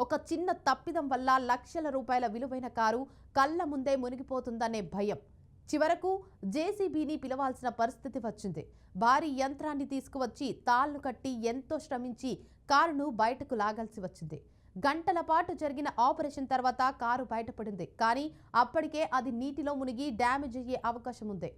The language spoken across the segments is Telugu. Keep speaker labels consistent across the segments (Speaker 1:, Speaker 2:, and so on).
Speaker 1: ఒక చిన్న తప్పిదం వల్ల లక్షల రూపాయల విలువైన కారు కళ్ళ ముందే మునిగిపోతుందనే భయం. చివరకు జేసీబీని పిలవాల్సిన పరిస్థితి వచ్చింది. భారీ యంత్రాన్ని తీసుకువచ్చి తాళ్లు కట్టి ఎంతో శ్రమించి కారును బయటకు లాగాల్సి వచ్చింది. గంటల పాటు జరిగిన ఆపరేషన్ తర్వాత కారు బయటపడింది. కానీ అప్పటికే అది నీటిలో మునిగి డ్యామేజ్ అయ్యే అవకాశం ఉంది.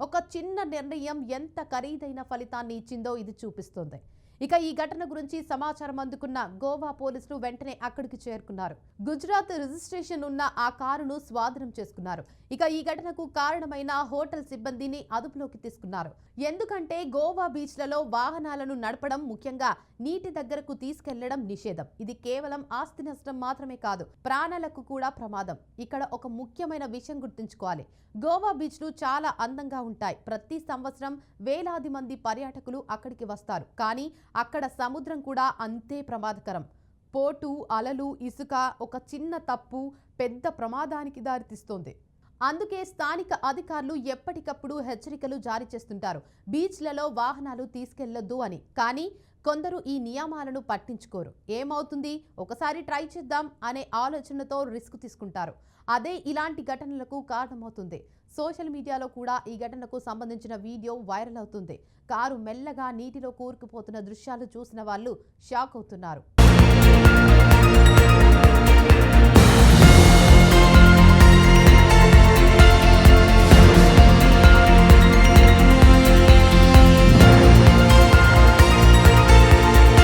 Speaker 1: ఒక చిన్న నిర్ణయం ఎంత ఖరీదైన ఫలితాన్ని ఇచ్చిందో ఇది చూపిస్తోంది. ఇక ఈ ఘటన గురించి సమాచారం అందుకున్న గోవా పోలీసులు వెంటనే అక్కడికి చేరుకున్నారు. గుజరాత్ రిజిస్ట్రేషన్ ఉన్న ఆ కారును స్వాధీనం చేసుకున్నారు. ఇక ఈ ఘటనకు కారణమైన హోటల్ సిబ్బందిని అదుపులోకి తీసుకున్నారు. ఎందుకంటే గోవా బీచ్లలో వాహనాలను నడపడం, ముఖ్యంగా నీటి దగ్గరకు తీసుకెళ్లడం నిషేధం. ఇది కేవలం ఆస్తి నష్టం మాత్రమే కాదు, ప్రాణాలకు కూడా ప్రమాదం. ఇక్కడ ఒక ముఖ్యమైన విషయం గుర్తుంచుకోవాలి. గోవా బీచ్లు చాలా అందంగా ఉంటాయి. ప్రతి సంవత్సరం వేలాది మంది పర్యాటకులు అక్కడికి వస్తారు. కానీ అక్కడ సముద్రం కూడా అంతే ప్రమాదకరం. పోటు, అలలు, ఇసుక, ఒక చిన్న తప్పు పెద్ద ప్రమాదానికి దారితీస్తోంది. అందుకే స్థానిక అధికారులు ఎప్పటికప్పుడు హెచ్చరికలు జారీ చేస్తుంటారు, బీచ్లలో వాహనాలు తీసుకెళ్లొద్దు అని. కానీ కొందరు ఈ నియమాలను పట్టించుకోరు. ఏమవుతుంది, ఒకసారి ట్రై చేద్దాం అనే ఆలోచనతో రిస్క్ తీసుకుంటారు. అదే ఇలాంటి ఘటనలకు కారణమవుతుంది. సోషల్ మీడియాలో కూడా ఈ ఘటనకు సంబంధించిన వీడియో వైరల్ అవుతుంది. కారు మెల్లగా నీటిలో కూరుకుపోతున్న దృశ్యాలు చూసిన వాళ్ళు షాక్ అవుతున్నారు.